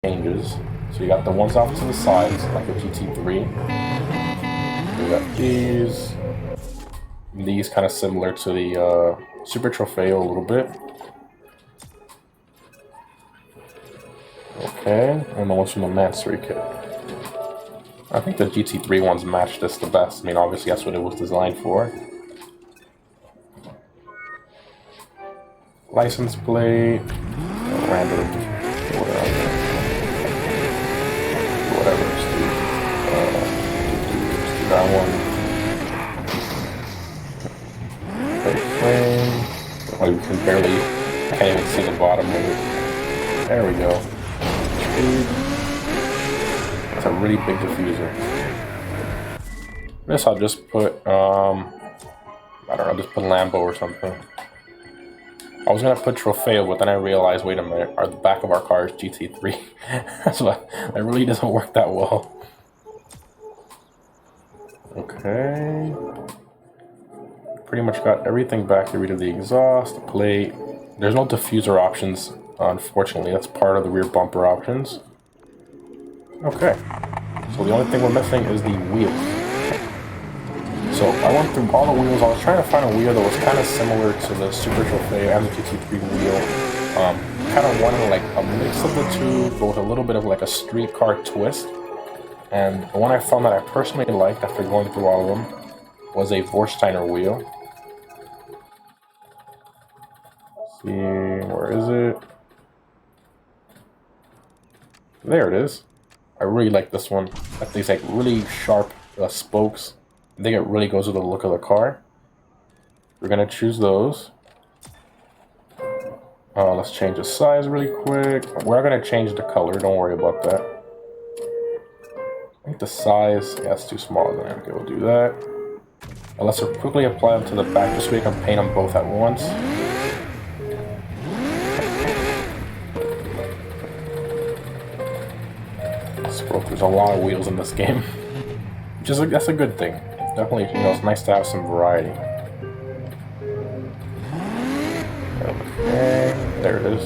changes. So you got the ones off to the sides, like the GT3. We got these. These kind of similar to the Super Trofeo a little bit. Okay, and the ones from the Mastery kit. I think the GT3 ones match this the best. I mean, obviously that's what it was designed for. License plate, random, whatever, let's do that one. Frame. Oh, you can barely, I can't even see the bottom of it. There we go. That's a really big diffuser. This I'll just put, I don't know, just put Lambo or something. I was gonna put Trofeo, but then I realized, wait a minute, the back of our car is GT3. That's why it really doesn't work that well. Okay. Pretty much got everything back. Get rid of the exhaust, the plate. There's no diffuser options, unfortunately. That's part of the rear bumper options. Okay. So the only thing we're missing is the wheels. So I went through all the wheels. I was trying to find a wheel that was kind of similar to the Super Trofeo and the GT3 wheel. Kind of wanted like a mix of the two, but with a little bit of like a street car twist. And the one I found that I personally liked after going through all of them was a Vorsteiner wheel. Let's see, where is it? There it is. I really like this one. Got these like really sharp spokes. I think it really goes with the look of the car. We're gonna choose those. Let's change the size really quick. We're gonna change the color, don't worry about that. I think the size, yeah, it's too small. Then okay, we'll do that. And let's quickly apply them to the back just so we can paint them both at once. So there's a lot of wheels in this game, which is that's a good thing. Definitely, you know, it's nice to have some variety. Okay, there it is.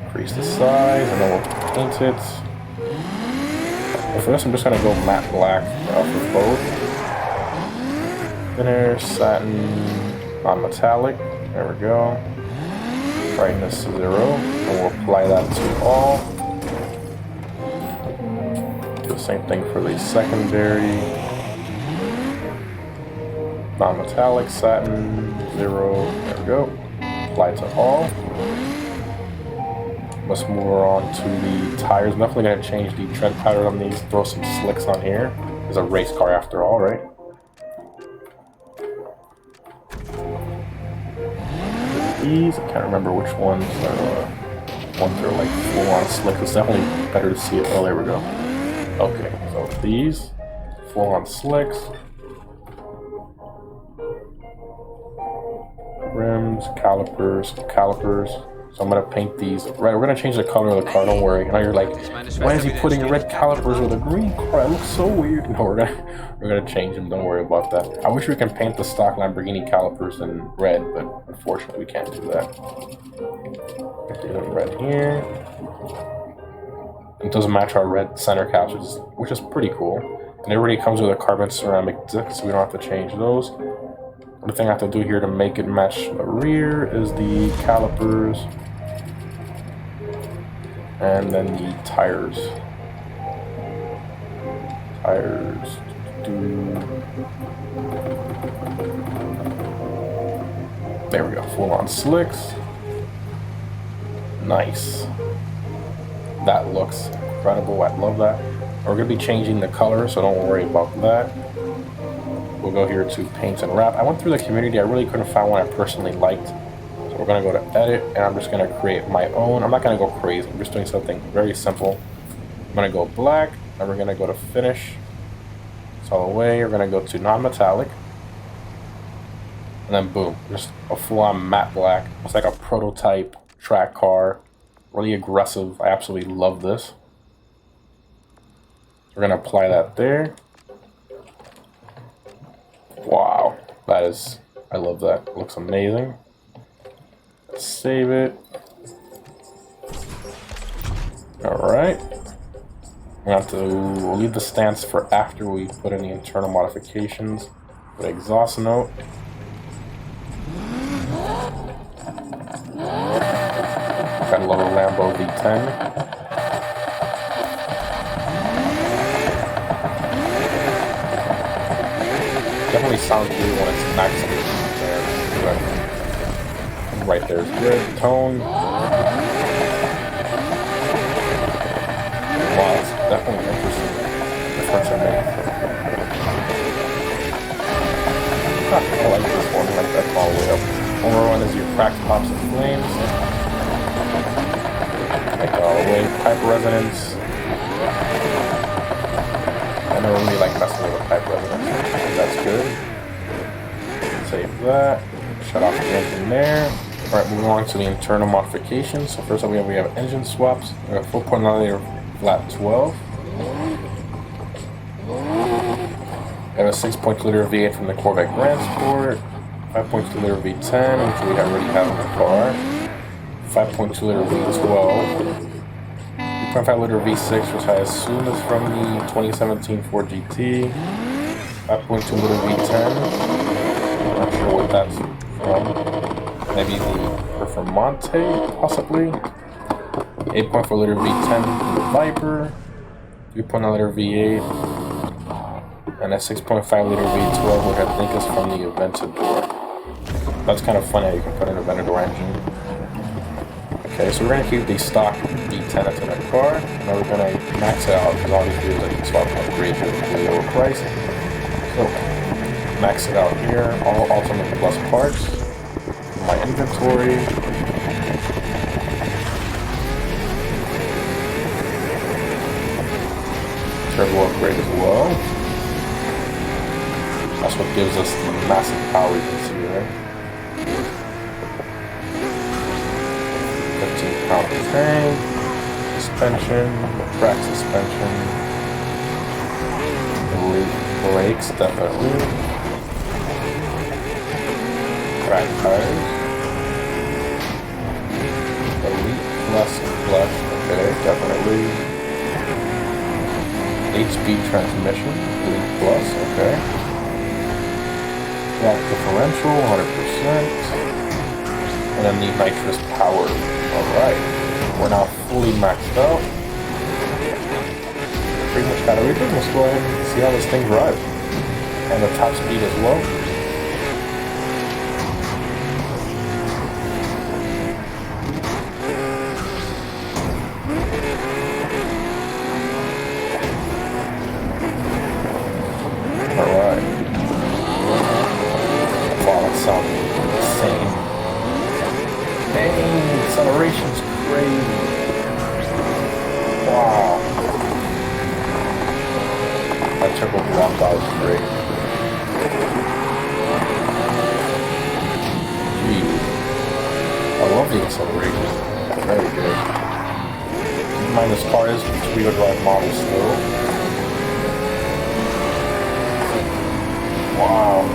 Increase the size, and then we'll paint it. And for this, I'm just gonna go matte black for both. Thinner, satin, non-metallic. There we go. Brightness 0, and we'll apply that to all. Same thing for the secondary. Non-metallic, satin, 0. There we go. Apply to all. Let's move on to the tires. I'm definitely going to change the tread pattern on these. Throw some slicks on here. It's a race car after all, right? These, I can't remember which ones are like full-on slick. It's definitely better to see it. Oh, there we go. Okay, so these, full-on slicks, rims, calipers. So I'm gonna paint these. Right, we're gonna change the color of the car. Don't worry. I know you're like, why is he putting red calipers with a green car? It looks so weird. No, we're gonna change them. Don't worry about that. I wish we can paint the stock Lamborghini calipers in red, but unfortunately we can't do that. Get the red here. It does match our red center caps, which is pretty cool. And it already comes with a carbon ceramic disc, so we don't have to change those. The thing I have to do here to make it match the rear is the calipers. And then the tires. There we go, full-on slicks. Nice. That looks incredible. I love that. We're going to be changing the color, so don't worry about that. We'll go here to paint and wrap. I went through the community. I really couldn't find one I personally liked. So we're going to go to edit, and I'm just going to create my own. I'm not going to go crazy. I'm just doing something very simple. I'm going to go black, and we're going to go to finish. It's all the way. We're going to go to non-metallic. And then boom, just a full-on matte black. It's like a prototype track car. Really aggressive. I absolutely love this. We're going to apply that there. Wow, that is, I love that. It looks amazing. Let's save it. Alright. We'll leave the stance for after we put in the internal modifications. Put exhaust note. Got a little Lambo V10. Definitely sounds good when it's maximum there. Right there is good. Tone. Wow, it's definitely interesting. Difference in me. I like this one. I like that all the way up. Number one is your cracked pops and flames. Like all the way. Pipe resonance. I never really like messing with the pipe resonance. That's good. Save that. Shut off the engine there. Alright, moving on to the internal modifications. So first up we have engine swaps. We have 4.9 liter flat 12. We have a 6.2 liter V8 from the Corvette Grand Sport. 5.2 liter V10, which we already have in the car. 5.2 liter V12. 3.5 liter V6, which I assume is from the 2017 Ford GT. 5.2 liter V10. Not sure what that's from. Maybe the Performante, possibly. 8.4 liter V10 from the Viper. 3.9 liter V8. And a 6.5 liter V12, which I think is from the Aventador. That's kind of funny how you can put an Aventador engine. Okay, so we're going to keep the stock V10 in the car. Now we're going to max it out, because obviously there's a swap upgrade here with the lower price. So, max it out here, all Ultimate Plus parts. My inventory. Turbo upgrade as well. That's what gives us the massive power you can see there. 15-pound tank, suspension, track suspension, elite brakes, definitely. Track tires. Elite plus clutch, okay, definitely. 8-speed transmission, elite plus, okay. Black differential, 100%. And then the nitrous power. Alright. We're now fully maxed out. Pretty much got everything. Let's go ahead and see how this thing drives. And the top speed as well. Insane. Dang, acceleration's crazy. Wow. That turbo block out is great. Jeez. I love the acceleration. Very good. Keep in mind this car is a three-wheel drive model still. Wow.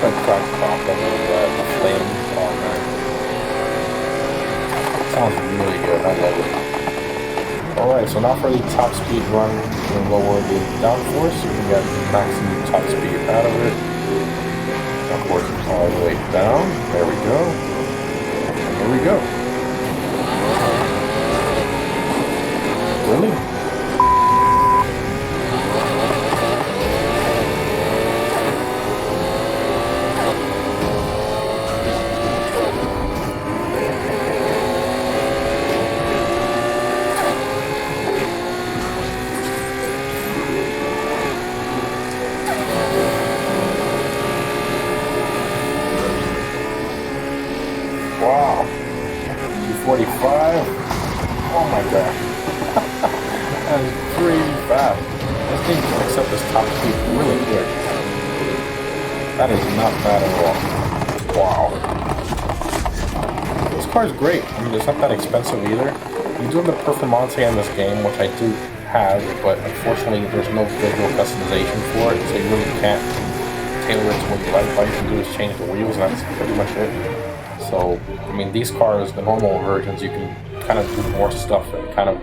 Like crack pop and the flames on there. Sounds really good, I love it. Alright, so now for the top speed run, we're going to lower the downforce so we can get maximum top speed out of it. Of course, all the way down. There we go. And here we go. Really? Wow. 245. Oh my god. That is crazy fast. This thing can accept this top speed really quick. That is not bad at all. Wow. This car is great. I mean, it's not that expensive either. You do have the Performante in this game, which I do have, but unfortunately there's no visual customization for it, so you really can't tailor it to what you like. All you can do is change the wheels, and that's pretty much it. So, I mean, these cars, the normal versions, you can kind of do more stuff and kind of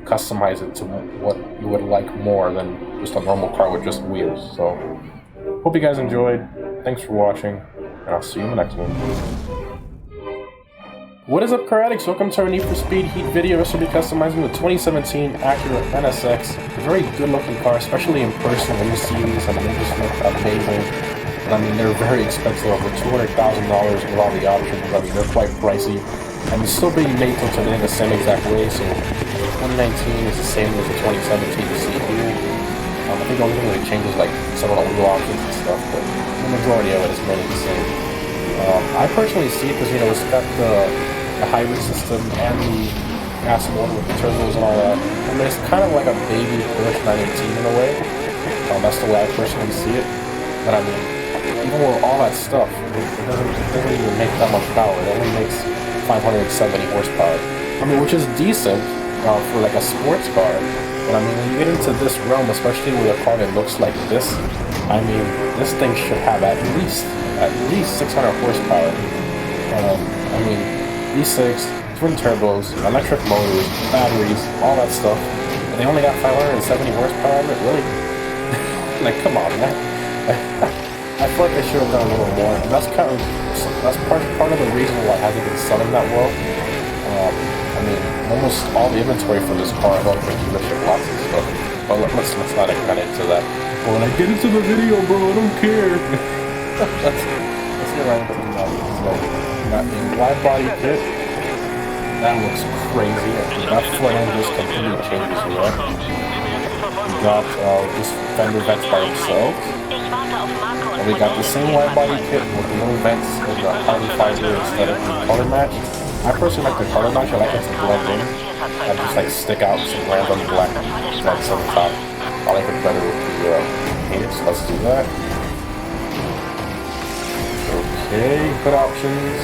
customize it to what you would like more than just a normal car with just wheels. So, hope you guys enjoyed. Thanks for watching, and I'll see you in the next one. What is up, car addicts? Welcome to our Need for Speed Heat video. This will be customizing the 2017 Acura NSX. A very good looking car, especially in person when you see these. I mean, they just look amazing. And I mean, they're very expensive, over $200,000 with all the options. I mean, they're quite pricey. And it's still being made till today the same exact way. So 2019 is the same as the 2017 you see here. I think the only thing that changes like some of the wheel options and stuff, but the majority of it is mainly the same. I personally see it because, you know, it's got the hybrid system and the gas motor with the turbos and all that. I mean, it's kind of like a baby Porsche 918 in a way. That's the way I personally see it. But I mean, even with all that stuff, it doesn't even make that much power. It only makes 570 horsepower. I mean, which is decent for like a sports car. But I mean, when you get into this realm, especially with a car that looks like this, I mean, this thing should have at least 600 horsepower. I mean, V6, twin turbos, electric motors, batteries, all that stuff. And they only got 570 horsepower. Really? Like, come on, man. I feel like they should have done a little more. And that's part of the reason why it hasn't been selling that well. I mean, almost all the inventory for this car, I don't think you ship lots of stuff. But let's not get into that. Well, when I get into the video, bro, I don't care. let's get right into the model. So, got a wide body kit. That looks crazy. That front end just completely changes here. We got this fender vents by themselves. And we got the same wide body kit with the little vents in the carbon fiber instead of the color match. I personally like the color match. I like it to blend in and just like stick out some random black vents on the top. I like it better with the paint, so let's do that. Okay, hood options.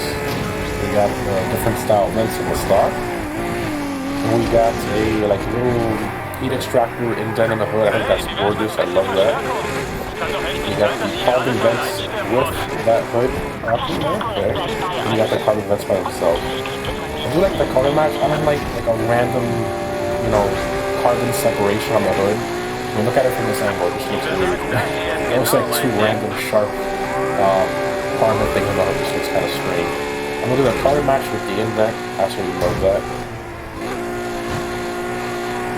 We got different style vents in the stock. And we got a like little heat extractor indent in the hood. I think that's gorgeous. I love that. We got the carbon vents with that hood option. Okay. And we got the carbon vents by themselves. I do like the color match. I don't like a random, you know, carbon separation on the hood. I mean, look at it from this angle. It just looks weird. It looks like two random sharp carbon things on the hood. It just looks kind of strange. I'm gonna do the color match with the indent. I absolutely love that.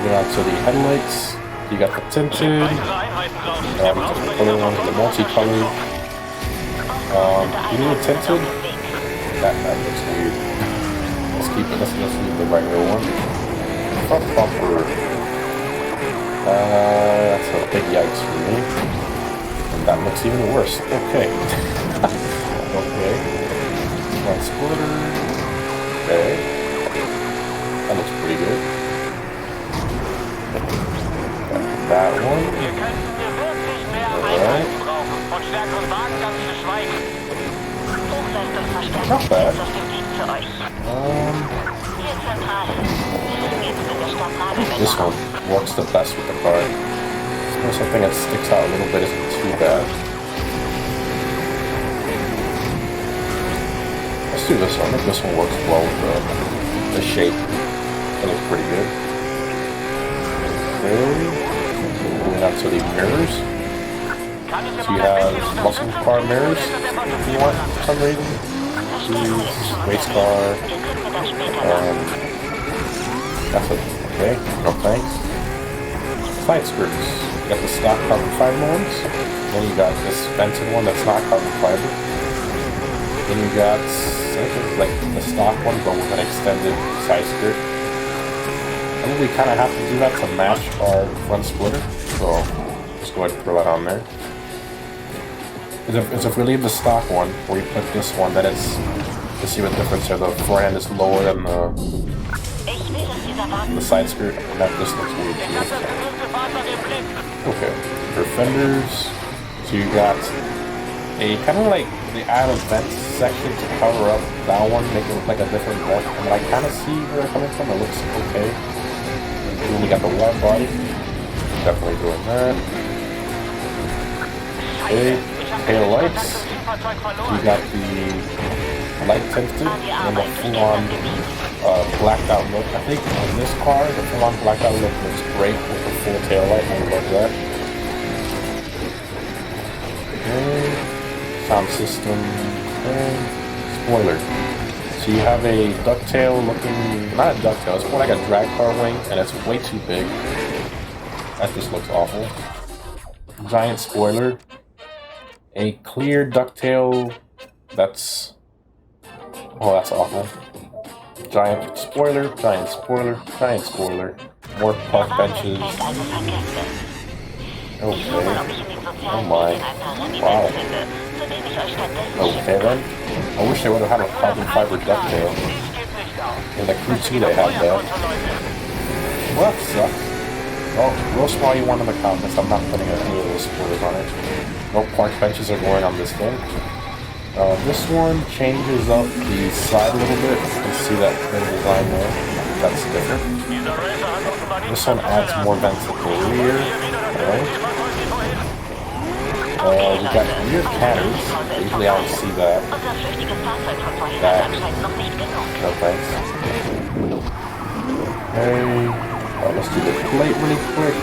Moving on to the headlights. You got the tinted, the color ones, the multicolored. You need a tinted? That looks weird. Let's leave the regular one. Front bumper. That's a big yikes for me. And that looks even worse. Okay. Okay. Front splitter. Okay. That looks pretty good. That one. Alright. Not bad. This one works the best with the car. Something that sticks out a little bit isn't too bad. Let's do this one. I think this one works well with the shape. That looks pretty good. Okay. Moving on to the mirrors. So you have muscle car mirrors if you want for some reason. These, race car. That's it. Okay, no thanks. Side skirts. You got the stock carbon fiber ones. Then you got this vented one that's not carbon fiber. Then you got like the stock one but with an extended side skirt. I think we kind of have to do that to match our front splitter, so just go ahead and throw that on there. Because if we leave the stock one, where we put this one, then it's, you see what difference here, the front end is lower than the side skirt, and that just looks weird to me. Okay, for fenders, so you got a kind of like the add a vent section to cover up that one, make it look like a different vent. I mean, I kind of see where they're coming from, it looks okay. Then we got the wide body. Definitely doing that. Okay, tail lights. We got the light tinted and the full-on blacked out look. I think on this car, the full-on blacked out look looks great with the full tail light. I love that. Okay. Sound system. Okay. Spoiler. So you have a ducktail looking, not a ducktail, it's more like a drag car wing, and it's way too big. That just looks awful. Giant spoiler. A clear ducktail that's... Oh, that's awful. Giant spoiler, giant spoiler, giant spoiler. More puff benches. Okay. Oh my. Wow. Okay then. I wish they would have had a carbon fiber ducktail. In the Crew 2 they had that. Well, that sucks. Oh, roast all you want in the comments. I'm not putting any of those spoilers on it. No park benches are going on this thing. This one changes up the side a little bit. You can see that design there. That's different. This one adds more vents at the rear. Alright. We got rear cannons. Usually I don't see that. No thanks. Hey, let's do the plate really quick.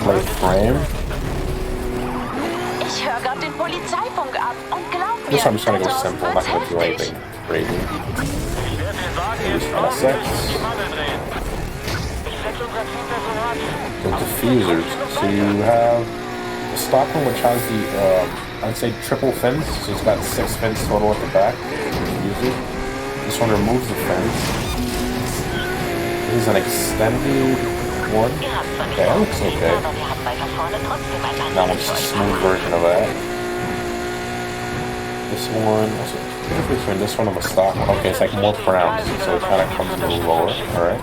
Plate frame. Ich höre gerade den Polizeifunk ab und glaub mir, This time I'm just gonna go simple. I'm not gonna do anything crazy. Use SX. The diffusers. So you have the stock one, which has the I'd say triple fins. So it's got 6 fins total at the back. Diffuser. This one removes the fins. This is an extended one. Okay, that looks okay. That one's a smooth version of that. This one, what's the difference between this one and the stock one? Okay, it's like more pronounced, so it kind of comes a little lower. Alright.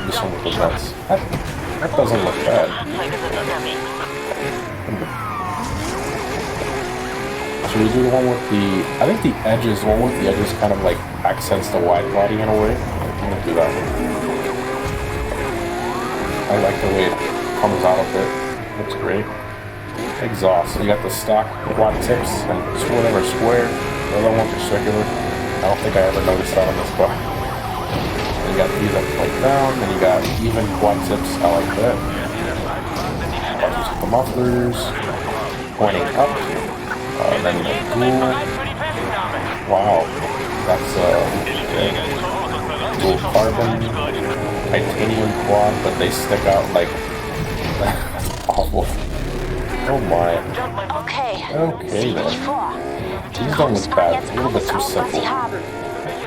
This one with the vents. That doesn't look bad. Should we do the one with the... I think the edges, the one with the edges kind of like accents the wide body in a way. I'm gonna do that one. I like the way it comes out a bit. Looks great. Exhaust. So you got the stock quad tips and two of them are square. The other ones are circular. I don't think I ever noticed that on this car. And you got these that point down, and you got even quad tips. I like that. Buttons with the mufflers. Pointing up. Then the dual. Wow. That's dual carbon. Titanium quad, but they stick out like... That's awful. Oh my. Okay. Okay then. These don't look bad. A little bit too simple.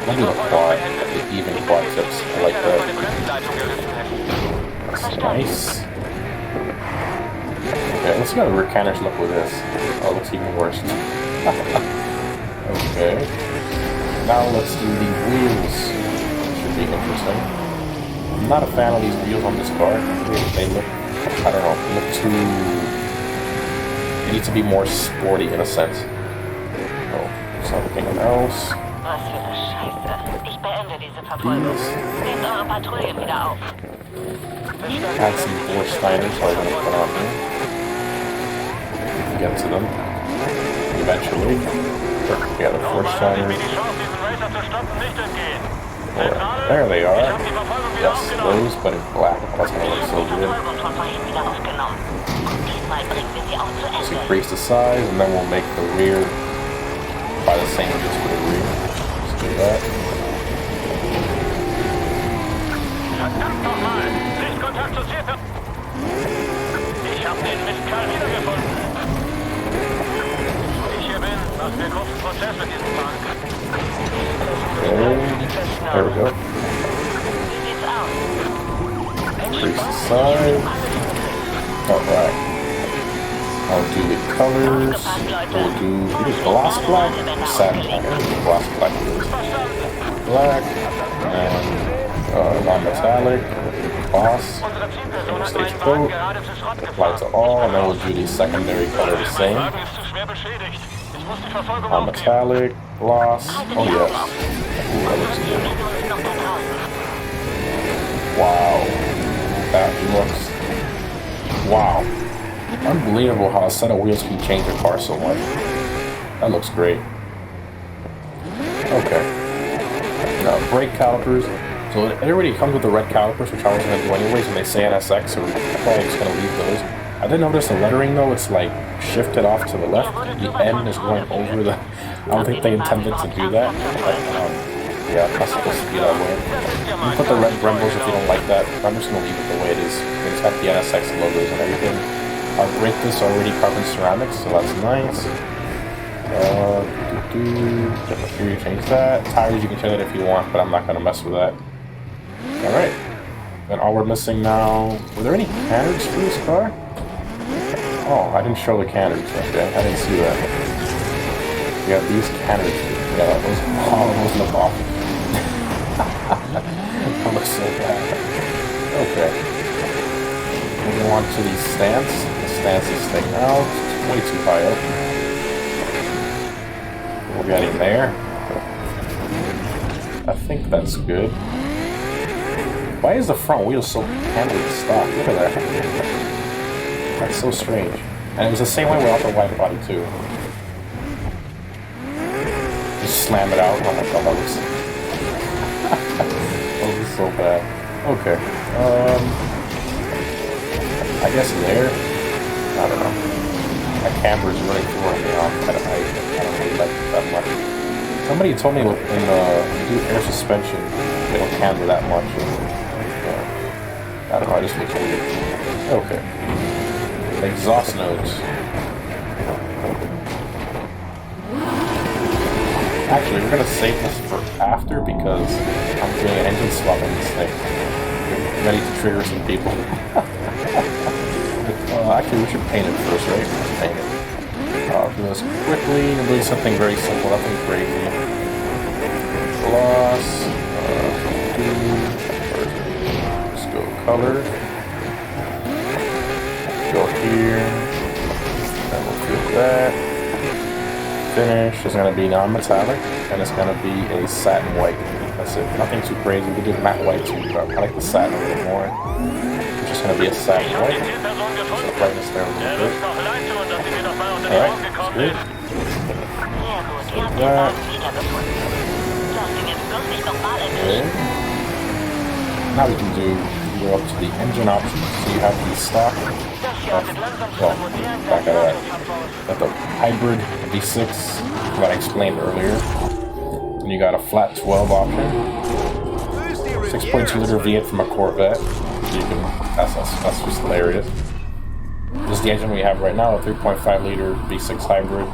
Maybe the quad, the even quad tips. I like that. That's nice. Okay, let's see how the rear canners look with this. Oh, it looks even worse. Okay. Now let's do the wheels. Should be interesting. I'm not a fan of these wheels on this car. They look, I don't know, they look too... They need to be more sporty in a sense. Oh, something else. Add some more Steiners, so I'm going to put on here. Get to them. Eventually. Yeah, the 4 Steiners. There they are. Yes, those, but in black. That's gonna look so good. Let's increase the size, and then we'll make the rear by the same just for the rear. Let's do that. There we go. Increase the size. Alright. I'll do the colors. We'll do gloss black. Satin gloss black. Black. And non-metallic. Gloss. Stage coat. Apply to all. And then we'll do the secondary color the same. Metallic, gloss. Oh yes. Ooh, that looks good. Wow. That looks... Wow. Unbelievable how a set of wheels can change a car so much. That looks great. Okay. Brake calipers. So it already comes with the red calipers, which I was going to do anyways when they say NSX, so I'm probably just going to leave those. I did notice the lettering though, it's like shifted off to the left. The N is going over the... I don't think they intended to do that. But, yeah, that's supposed to be that way. You can put the red Brembos if you don't like that. I'm just going to leave it the way it is. It's got the NSX logos and everything. Our brake discs are already carbon ceramics, so that's nice. Here you change that. Tires, you can change that if you want, but I'm not going to mess with that. Alright. And all we're missing now... Were there any canards for this car? Oh, I didn't show the canards. Okay, I didn't see that. We got these canards. Yeah, that was in the box. That looks so bad. Okay. Moving on to the stance. The stance is staying out. It's way too high up. What we got in there? I think that's good. Why is the front wheel so handily stock? Look at that. That's so strange. And it was the same way without the wide body too. Just slam it out. Oh my god, that looks so bad. Okay. I guess there. I don't know. My camber is really throwing me off. I don't really like it that much. Somebody told me when you do air suspension, they don't camber that much. I don't know, I just look weird. Okay. Exhaust nodes. Actually, we're gonna save this for after because I'm doing an engine swap on this thing. We're ready to trigger some people. Actually, we should paint it first, right? Let's paint it. I'll do this quickly. I'm doing something very simple, nothing crazy. Gloss. Let's go color. Go here. Then we'll do that. Finish is going to be non-metallic, and it's going to be a satin white. That's it. Nothing too crazy. We did matte white too, but I like the satin a little more. It's just going to be a satin white. So the brightness there a little bit. Alright, that's good. Like that. Okay. Now we can go up to the engine options. So you have the stock. Well, back out of that. Got the hybrid V6 that I explained earlier. And you got a flat 12 option. 6.2 liter V8 from a Corvette. So you can, that's just hilarious. This is the engine we have right now, a 3.5 liter V6 hybrid.